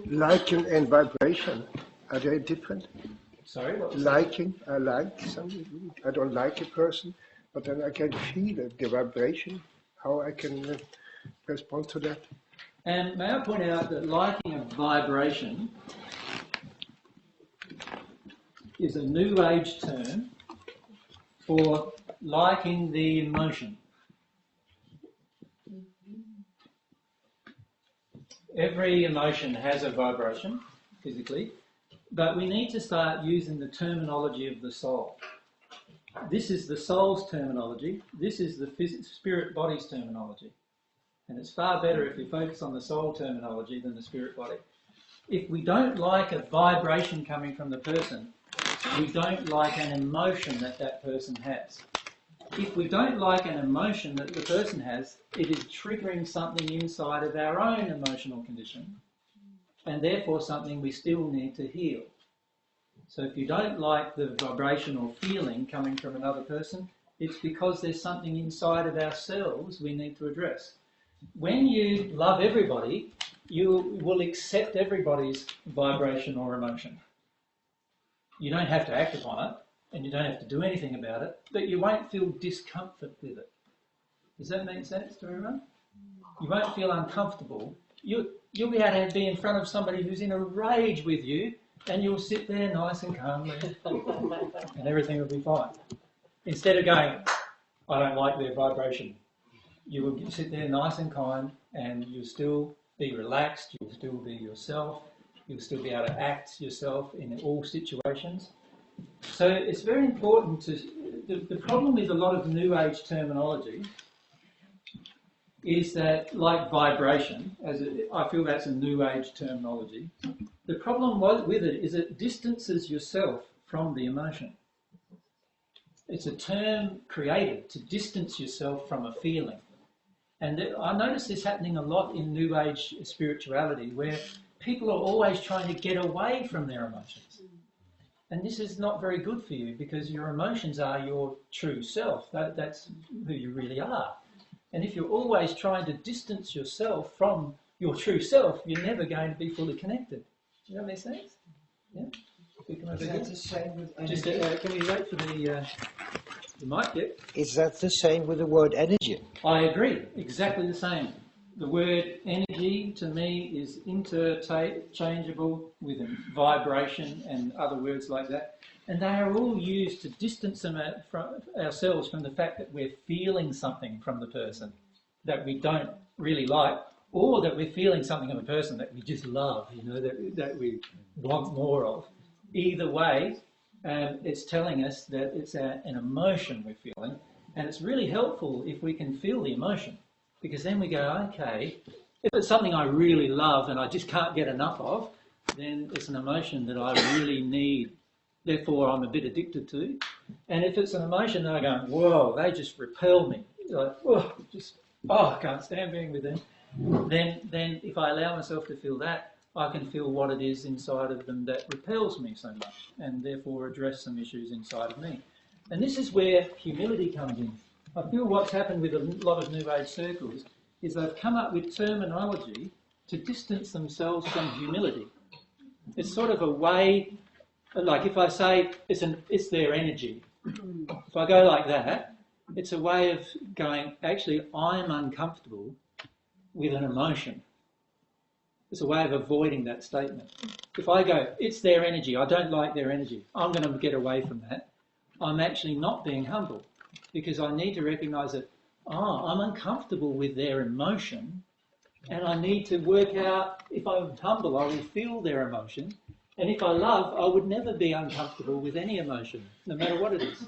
Liking and vibration, are they different? Sorry, what was Liking, I like something. I don't like a person, but then I can feel it, the vibration, how I can respond to that. And may I point out that liking a vibration is a New Age term for liking the emotion. Every emotion has a vibration, physically, but we need to start using the terminology of the soul. This is the soul's terminology, this is the spirit body's terminology. And it's far better if we focus on the soul terminology than the spirit body. If we don't like a vibration coming from the person, we don't like an emotion that that person has. If we don't like an emotion that the person has, it is triggering something inside of our own emotional condition, and therefore something we still need to heal. So if you don't like the vibration or feeling coming from another person, it's because there's something inside of ourselves we need to address. When you love everybody, you will accept everybody's vibration or emotion. You don't have to act upon it, and you don't have to do anything about it, but you won't feel discomfort with it. Does that make sense to everyone? You won't feel uncomfortable. You'll be able to be in front of somebody who's in a rage with you, and you'll sit there nice and calmly, and everything will be fine. Instead of going, I don't like their vibration, you will sit there nice and kind, and you'll still be relaxed, you'll still be yourself, you'll still be able to act yourself in all situations. So it's very important to... The problem with a lot of New Age terminology is that, like vibration, I feel that's a New Age terminology, the problem with it is it distances yourself from the emotion. It's a term created to distance yourself from a feeling. And I notice this happening a lot in New Age spirituality, where people are always trying to get away from their emotions. And this is not very good for you, because your emotions are your true self. That's who you really are. And if you're always trying to distance yourself from your true self, you're never going to be fully connected. Does that make sense? Yeah? Is that the same with energy? Just, can we wait for the mic yet? Is that the same with the word energy? I agree, exactly the same. The word energy to me is interchangeable with vibration and other words like that. And they are all used to distance ourselves from the fact that we're feeling something from the person that we don't really like, or that we're feeling something of a person that we just love, that we want more of. Either way, it's telling us that it's an emotion we're feeling, and it's really helpful if we can feel the emotion, because then we go, okay, if it's something I really love and I just can't get enough of, then it's an emotion that I really need, therefore I'm a bit addicted to. And if it's an emotion that I go, whoa, they just repel me, like, I can't stand being with them, then if I allow myself to feel that, I can feel what it is inside of them that repels me so much, and therefore address some issues inside of me. And this is where humility comes in. I feel what's happened with a lot of New Age circles is they've come up with terminology to distance themselves from humility. It's sort of a way, like if I say it's their energy, if I go like that, it's a way of going, actually, I'm uncomfortable with an emotion. It's a way of avoiding that statement. If I go, it's their energy, I don't like their energy, I'm going to get away from that, I'm actually not being humble, because I need to recognise that, I'm uncomfortable with their emotion, and I need to work out, if I'm humble, I will feel their emotion, and if I love, I would never be uncomfortable with any emotion, no matter what it is.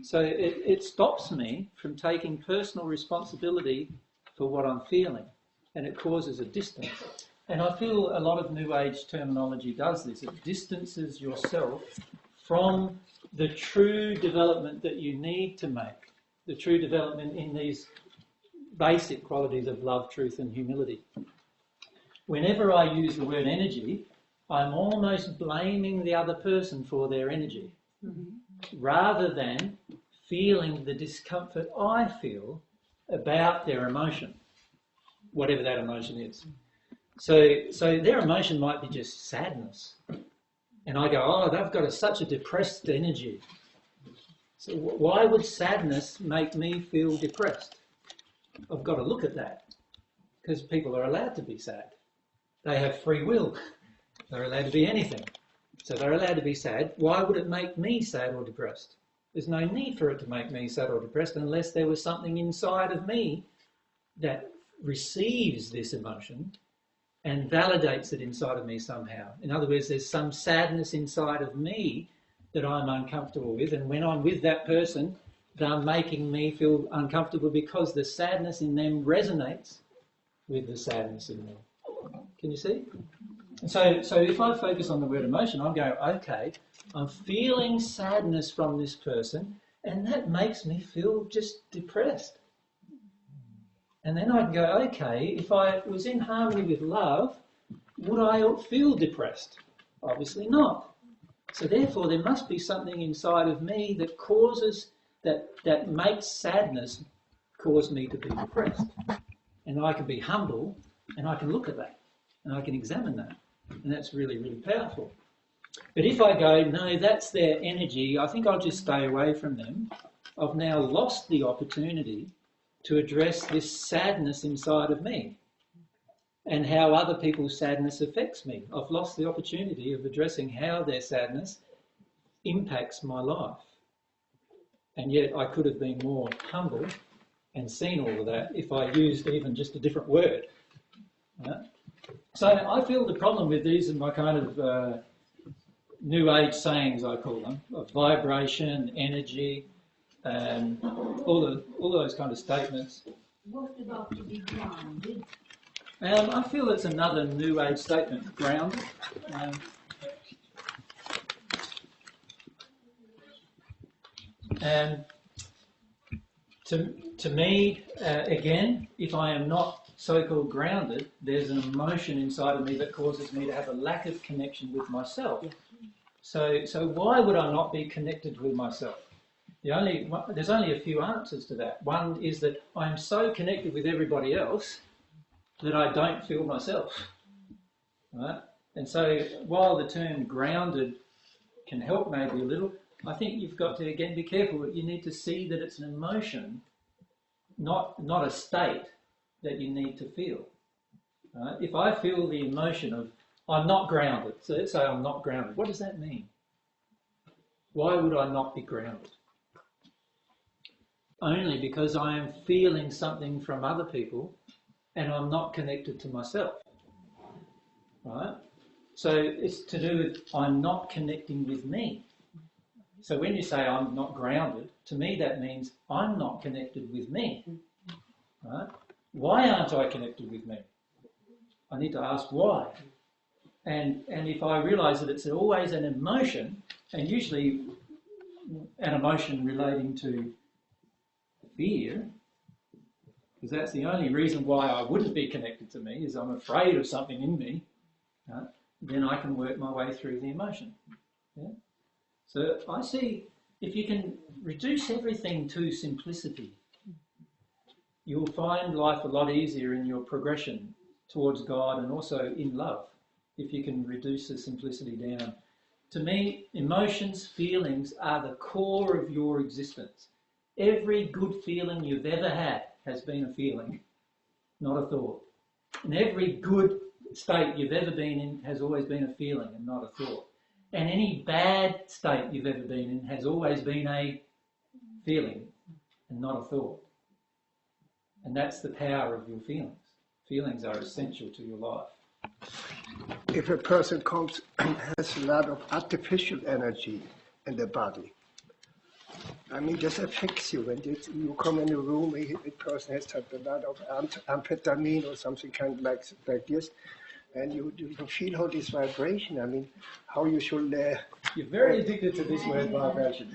So it stops me from taking personal responsibility for what I'm feeling, and it causes a distance. And I feel a lot of New Age terminology does this. It distances yourself from the true development that you need to make, the true development in these basic qualities of love, truth and humility. Whenever I use the word energy, I'm almost blaming the other person for their energy, rather than feeling the discomfort I feel about their emotion, whatever that emotion is. So their emotion might be just sadness. And I go, oh, they've got such a depressed energy. So why would sadness make me feel depressed? I've got to look at that, because people are allowed to be sad. They have free will. They're allowed to be anything. So they're allowed to be sad. Why would it make me sad or depressed? There's no need for it to make me sad or depressed unless there was something inside of me that receives this emotion and validates it inside of me somehow. In other words, there's some sadness inside of me that I'm uncomfortable with, and when I'm with that person, they're making me feel uncomfortable because the sadness in them resonates with the sadness in me. Can you see? So if I focus on the word emotion, I'm going, okay, I'm feeling sadness from this person, and that makes me feel just depressed. And then I can go, okay, if I was in harmony with love, would I feel depressed? Obviously not. So therefore, there must be something inside of me that causes, that makes sadness cause me to be depressed. And I can be humble, and I can look at that, and I can examine that. And that's really, really powerful. But if I go, no, that's their energy, I think I'll just stay away from them. I've now lost the opportunity to address this sadness inside of me and how other people's sadness affects me. I've lost the opportunity of addressing how their sadness impacts my life. And yet I could have been more humble and seen all of that if I used even just a different word. So I feel the problem with these are my kind of New Age sayings, I call them, of vibration, energy, all those kind of statements. What about to be grounded? I feel it's another New Age statement, grounded. And to me, again, if I am not so-called grounded, there's an emotion inside of me that causes me to have a lack of connection with myself. So why would I not be connected with myself? There's only a few answers to that. One is that I'm so connected with everybody else that I don't feel myself. Right? And so while the term grounded can help maybe a little, I think you've got to, again, be careful. You need to see that it's an emotion, not a state that you need to feel. Right? If I feel the emotion of, I'm not grounded, so let's say I'm not grounded, what does that mean? Why would I not be grounded? Only because I am feeling something from other people and I'm not connected to myself. Right? So it's to do with I'm not connecting with me. So when you say I'm not grounded, to me that means I'm not connected with me. Right? Why aren't I connected with me? I need to ask why. And if I realise that it's always an emotion, and usually an emotion relating to fear, because that's the only reason why I wouldn't be connected to me, is I'm afraid of something in me, right? Then I can work my way through the emotion. Yeah? So I see, if you can reduce everything to simplicity, you'll find life a lot easier in your progression towards God and also in love, if you can reduce the simplicity down. To me, emotions, feelings are the core of your existence. Every good feeling you've ever had has been a feeling, not a thought. And every good state you've ever been in has always been a feeling and not a thought. And any bad state you've ever been in has always been a feeling and not a thought. And that's the power of your feelings. Feelings are essential to your life. If a person comes and has a lot of artificial energy in the body, I mean, this affects you. When you come in a room, a person has had a lot of amphetamine or something kind of like this, and you feel all this vibration. I mean, how you should... You're very addicted to this word vibration.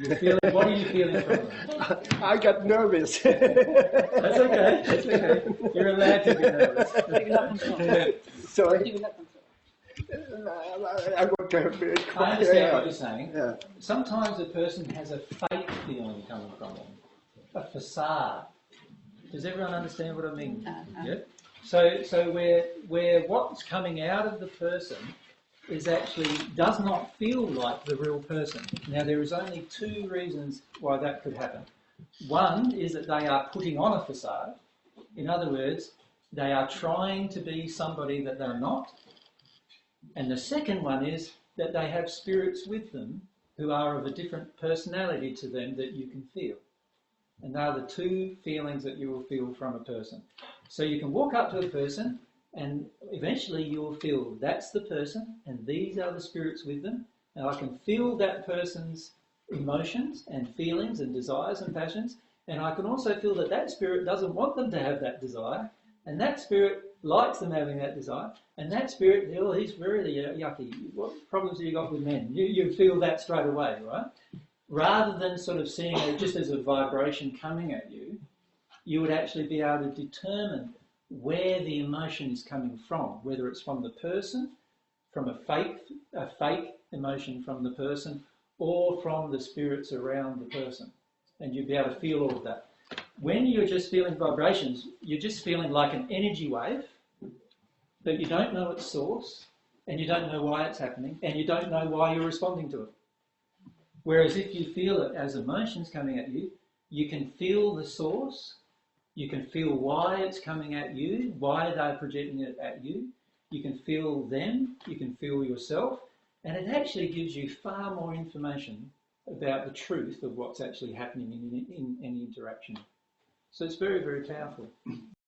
What are you feeling from it? I got nervous. That's okay. That's okay. You're allowed to be nervous. Sorry. I want to have it. I understand what you're saying. Yeah. Sometimes a person has a fake feeling coming from them, a facade. Does everyone understand what I mean? Yeah? So where what's coming out of the person is actually does not feel like the real person. Now there is only two reasons why that could happen. One is that they are putting on a facade. In other words, they are trying to be somebody that they're not. And the second one is that they have spirits with them who are of a different personality to them that you can feel. And they are the two feelings that you will feel from a person. So you can walk up to a person and eventually you will feel that's the person and these are the spirits with them. And I can feel that person's emotions and feelings and desires and passions. And I can also feel that that spirit doesn't want them to have that desire. And that spirit likes them having that desire. And that spirit, oh, he's really yucky. What problems have you got with men? You feel that straight away, right? Rather than sort of seeing it just as a vibration coming at you, you would actually be able to determine where the emotion is coming from, whether it's from the person, from a fake emotion from the person, or from the spirits around the person. And you'd be able to feel all of that. When you're just feeling vibrations, you're just feeling like an energy wave, but you don't know its source, and you don't know why it's happening, and you don't know why you're responding to it. Whereas if you feel it as emotions coming at you, you can feel the source, you can feel why it's coming at you, why they're projecting it at you, you can feel them, you can feel yourself, and it actually gives you far more information about the truth of what's actually happening in any interaction. So it's very, very powerful.